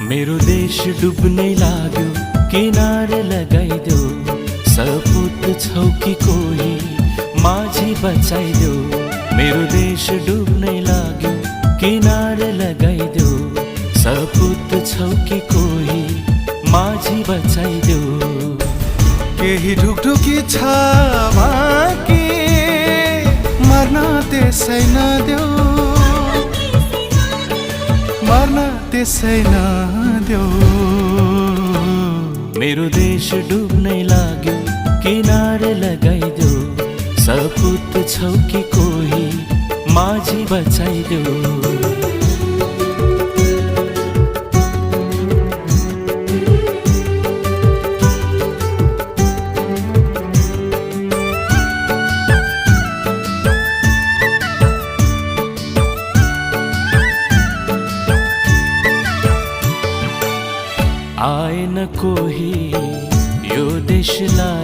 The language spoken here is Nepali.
मेरो देश डुब्नै लाग्यो, किनारे लगाइदेऊ। सपुत छौ कि कोही माझी बचाइदेऊ। मेरो देश डुब्नै लाग्यो, किनारे लगाइदेऊ। सपुत छौ कि कोही माझी बचाइदेऊ। केही ढुकढुकी छ बाँकी, मर्न त्यसै नदेऊ, मर्न त्यसै नदेऊ। मेरो देश डुब्नै लाग्यो, किनारे लगाइदेऊ। सपुत छौ कि कोही माझी बचाइदेऊ। आएन कोही यो देशलाई